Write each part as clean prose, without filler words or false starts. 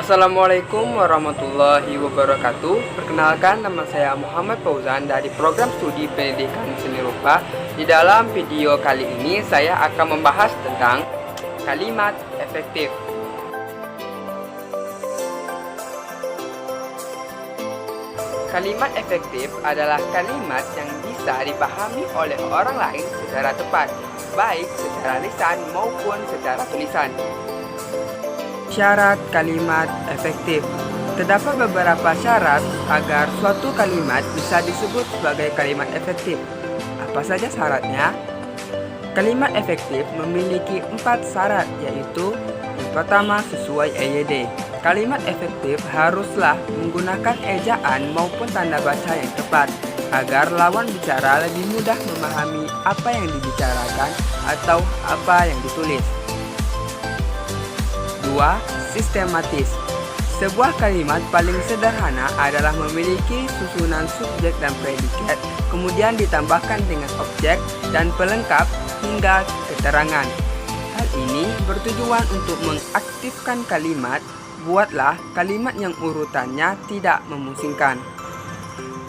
Assalamualaikum warahmatullahi wabarakatuh. Perkenalkan, nama saya Muhammad Fauzan dari program studi pendidikan seni rupa. Di dalam video kali ini saya akan membahas tentang kalimat efektif. Kalimat efektif adalah kalimat yang bisa dipahami oleh orang lain secara tepat, baik secara lisan maupun secara tulisan. Syarat kalimat efektif. Terdapat beberapa syarat agar suatu kalimat bisa disebut sebagai kalimat efektif. Apa saja syaratnya? Kalimat efektif memiliki 4 syarat, yaitu yang pertama, sesuai EYD. Kalimat efektif haruslah menggunakan ejaan maupun tanda baca yang tepat agar lawan bicara lebih mudah memahami apa yang dibicarakan atau apa yang ditulis. 2. Sistematis. Sebuah kalimat paling sederhana adalah memiliki susunan subjek dan predikat, kemudian ditambahkan dengan objek dan pelengkap hingga keterangan. Hal ini bertujuan untuk mengaktifkan kalimat. Buatlah kalimat yang urutannya tidak memusingkan.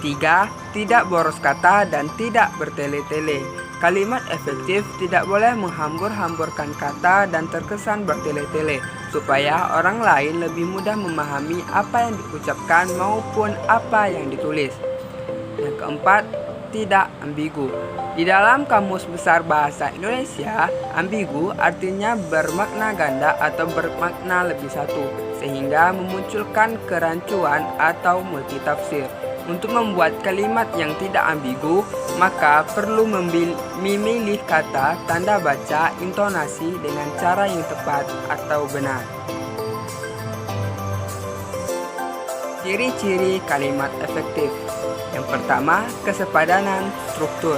3. Tidak boros kata dan tidak bertele-tele. Kalimat efektif tidak boleh menghambur-hamburkan kata dan terkesan bertele-tele, supaya orang lain lebih mudah memahami apa yang diucapkan maupun apa yang ditulis. Yang keempat, tidak ambigu. Di dalam Kamus Besar Bahasa Indonesia, ambigu artinya bermakna ganda atau bermakna lebih satu, sehingga memunculkan kerancuan atau multitafsir. Untuk membuat kalimat yang tidak ambigu, maka perlu memilih kata, tanda baca, intonasi dengan cara yang tepat atau benar. Ciri-ciri kalimat efektif. Yang pertama, kesepadanan struktur.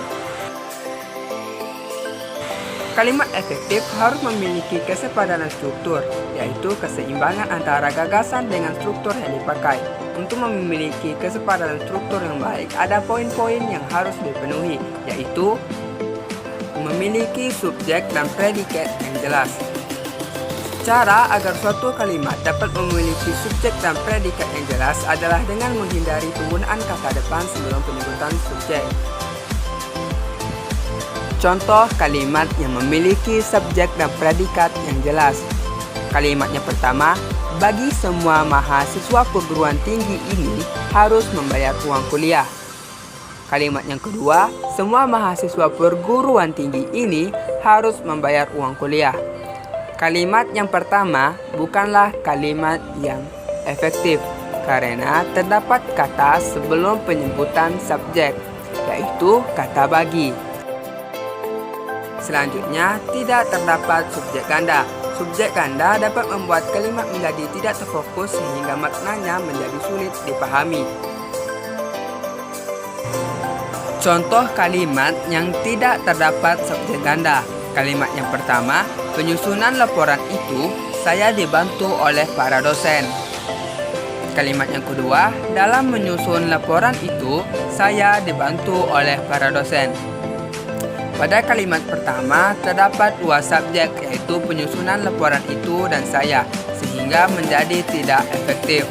Kalimat efektif harus memiliki kesepadanan struktur, yaitu keseimbangan antara gagasan dengan struktur yang dipakai. Untuk memiliki kesepadanan struktur yang baik, ada poin-poin yang harus dipenuhi, yaitu memiliki subjek dan predikat yang jelas. Cara agar suatu kalimat dapat memiliki subjek dan predikat yang jelas adalah dengan menghindari penggunaan kata depan sebelum penyebutan subjek. Contoh kalimat yang memiliki subjek dan predikat yang jelas. Kalimatnya pertama, bagi semua mahasiswa perguruan tinggi ini harus membayar uang kuliah. Kalimat yang kedua, semua mahasiswa perguruan tinggi ini harus membayar uang kuliah. Kalimat yang pertama bukanlah kalimat yang efektif karena terdapat kata sebelum penyebutan subjek, yaitu kata bagi. Selanjutnya, tidak terdapat subjek ganda. Subjek ganda dapat membuat kalimat menjadi tidak terfokus sehingga maknanya menjadi sulit dipahami. Contoh kalimat yang tidak terdapat subjek ganda. Kalimat yang pertama, penyusunan laporan itu saya dibantu oleh para dosen. Kalimat yang kedua, dalam menyusun laporan itu saya dibantu oleh para dosen. Pada kalimat pertama terdapat 2 subjek, yaitu penyusunan laporan itu dan saya, sehingga menjadi tidak efektif.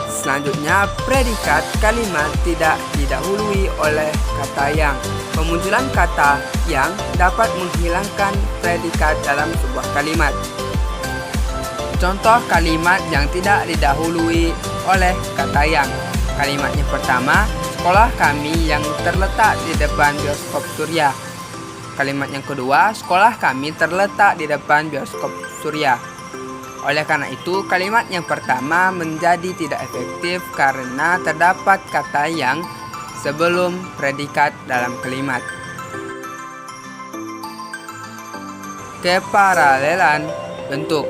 Selanjutnya, predikat kalimat tidak didahului oleh kata yang. Pemunculan kata yang dapat menghilangkan predikat dalam sebuah kalimat. Contoh kalimat yang tidak didahului oleh kata yang. Kalimatnya pertama, sekolah kami yang terletak di depan bioskop Surya. Kalimat yang kedua, sekolah kami terletak di depan bioskop Surya. Oleh karena itu, kalimat yang pertama menjadi tidak efektif karena terdapat kata yang sebelum predikat dalam kalimat. Keparalelan bentuk.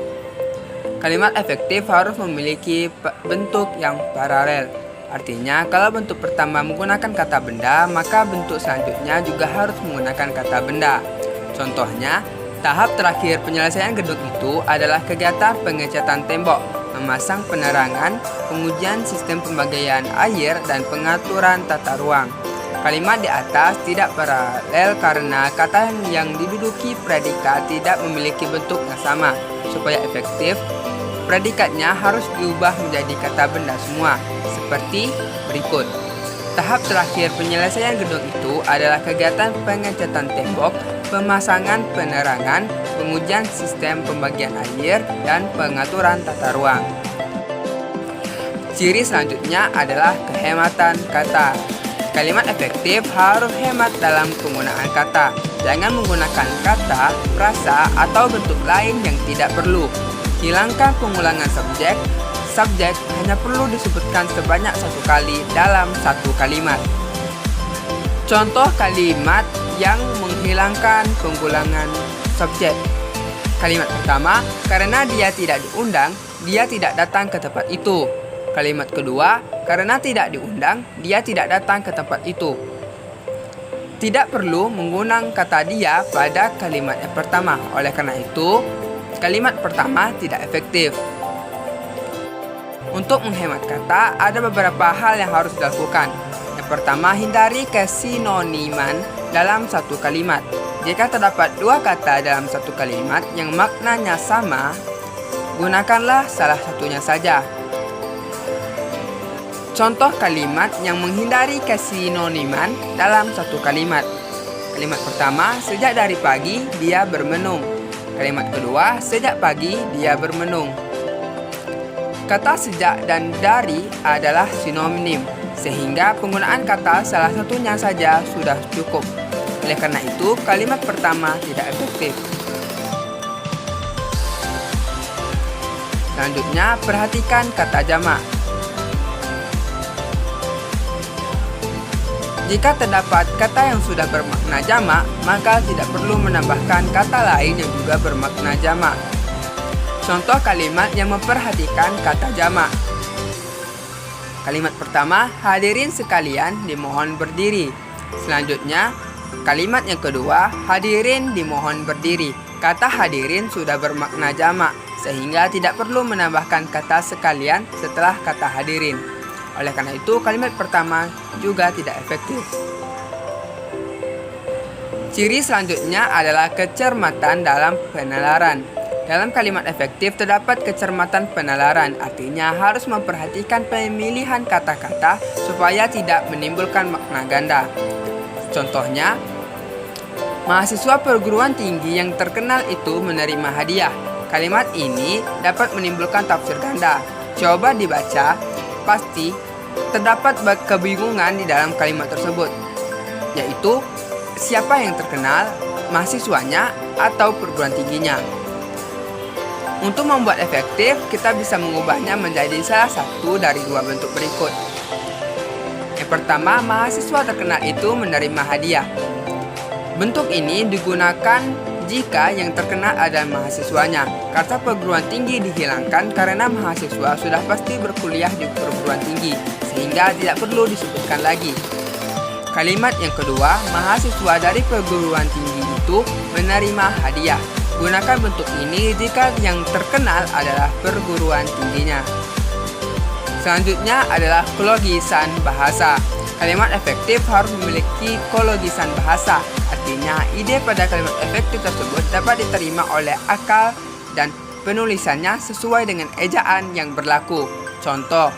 Kalimat efektif harus memiliki bentuk yang paralel. Artinya, kalau bentuk pertama menggunakan kata benda, maka bentuk selanjutnya juga harus menggunakan kata benda. Contohnya, tahap terakhir penyelesaian gedung itu adalah kegiatan pengecatan tembok, memasang penerangan, pengujian sistem pembagaian air, dan pengaturan tata ruang. Kalimat di atas tidak paralel karena kata yang diduduki predikat tidak memiliki bentuk yang sama. Supaya efektif, predikatnya harus diubah menjadi kata benda semua, seperti berikut. Tahap terakhir penyelesaian gedung itu adalah kegiatan pengecatan tembok, pemasangan penerangan, pengujian sistem pembagian air, dan pengaturan tata ruang. Ciri selanjutnya adalah kehematan kata. Kalimat efektif harus hemat dalam penggunaan kata. Jangan menggunakan kata, frasa, atau bentuk lain yang tidak perlu. Hilangkan pengulangan subjek. Subjek hanya perlu disebutkan sebanyak satu kali dalam satu kalimat. Contoh kalimat yang menghilangkan pengulangan subjek. Kalimat pertama, karena dia tidak diundang, dia tidak datang ke tempat itu. Kalimat kedua, karena tidak diundang, dia tidak datang ke tempat itu. Tidak perlu menggunakan kata dia pada kalimat yang pertama. Oleh karena itu, kalimat pertama tidak efektif. Untuk menghemat kata, ada beberapa hal yang harus dilakukan. Yang pertama, hindari kesinoniman dalam satu kalimat. Jika terdapat dua kata dalam satu kalimat yang maknanya sama, gunakanlah salah satunya saja. Contoh kalimat yang menghindari kesinoniman dalam satu kalimat. Kalimat pertama, sejak dari pagi dia bermenung. Kalimat kedua, sejak pagi dia bermenung. Kata sejak dan dari adalah sinonim, sehingga penggunaan kata salah satunya saja sudah cukup. Oleh karena itu, kalimat pertama tidak efektif. Selanjutnya, perhatikan kata jamak. Jika terdapat kata yang sudah bermakna jamak, maka tidak perlu menambahkan kata lain yang juga bermakna jamak. Contoh kalimat yang memperhatikan kata jamak. Kalimat pertama, hadirin sekalian dimohon berdiri. Selanjutnya, kalimat yang kedua, hadirin dimohon berdiri. Kata hadirin sudah bermakna jamak, sehingga tidak perlu menambahkan kata sekalian setelah kata hadirin. Oleh karena itu, kalimat pertama juga tidak efektif. Ciri selanjutnya adalah kecermatan dalam penalaran. Dalam kalimat efektif terdapat kecermatan penalaran, artinya harus memperhatikan pemilihan kata-kata supaya tidak menimbulkan makna ganda. Contohnya, mahasiswa perguruan tinggi yang terkenal itu menerima hadiah. Kalimat ini dapat menimbulkan tafsir ganda. Coba dibaca, pasti terdapat kebingungan di dalam kalimat tersebut, yaitu siapa yang terkenal, mahasiswanya, atau perguruan tingginya. Untuk membuat efektif, kita bisa mengubahnya menjadi salah satu dari dua bentuk berikut. Yang pertama, mahasiswa terkenal itu menerima hadiah. Bentuk ini digunakan jika yang terkenal adalah mahasiswanya. Kata perguruan tinggi dihilangkan karena mahasiswa sudah pasti berkuliah di perguruan tinggi, sehingga tidak perlu disebutkan lagi. Kalimat yang kedua, mahasiswa dari perguruan tinggi itu menerima hadiah. Gunakan bentuk ini jika yang terkenal adalah perguruan tingginya. Selanjutnya adalah kologisan bahasa. Kalimat efektif harus memiliki kologisan bahasa. Artinya, ide pada kalimat efektif tersebut dapat diterima oleh akal dan penulisannya sesuai dengan ejaan yang berlaku. Contoh,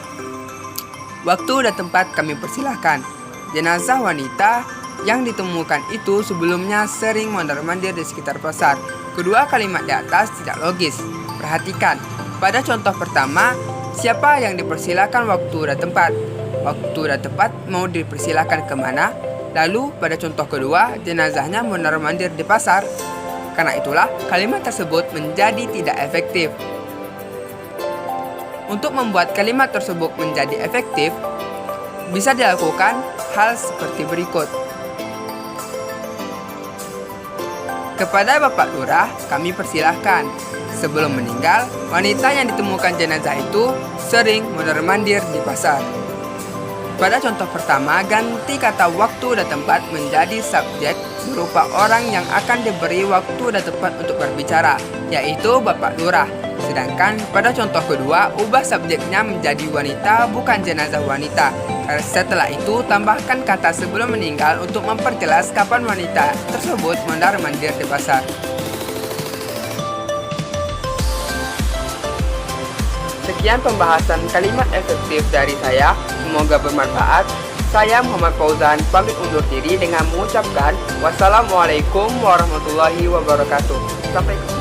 waktu dan tempat kami persilahkan. Jenazah wanita yang ditemukan itu sebelumnya sering mondar-mandir di sekitar pasar. Kedua kalimat di atas tidak logis. Perhatikan, pada contoh pertama, siapa yang dipersilakan waktu dan tempat? Waktu dan tempat mau dipersilakan kemana? Lalu pada contoh kedua, jenazahnya mondar-mandir di pasar. Karena itulah, kalimat tersebut menjadi tidak efektif. Untuk membuat kalimat tersebut menjadi efektif, bisa dilakukan hal seperti berikut. Kepada Bapak Lurah, kami persilahkan. Sebelum meninggal, wanita yang ditemukan jenazah itu sering mondar-mandir di pasar. Pada contoh pertama, ganti kata waktu dan tempat menjadi subjek berupa orang yang akan diberi waktu dan tempat untuk berbicara, yaitu Bapak Lurah. Sedangkan pada contoh kedua, ubah subjeknya menjadi wanita bukan jenazah wanita. Setelah itu, tambahkan kata sebelum meninggal untuk memperjelas kapan wanita tersebut mondar-mandir di pasar. Sekian pembahasan kalimat efektif dari saya, semoga bermanfaat. Saya Muhammad Fauzan pamit undur diri dengan mengucapkan wassalamualaikum warahmatullahi wabarakatuh. Sampai jumpa.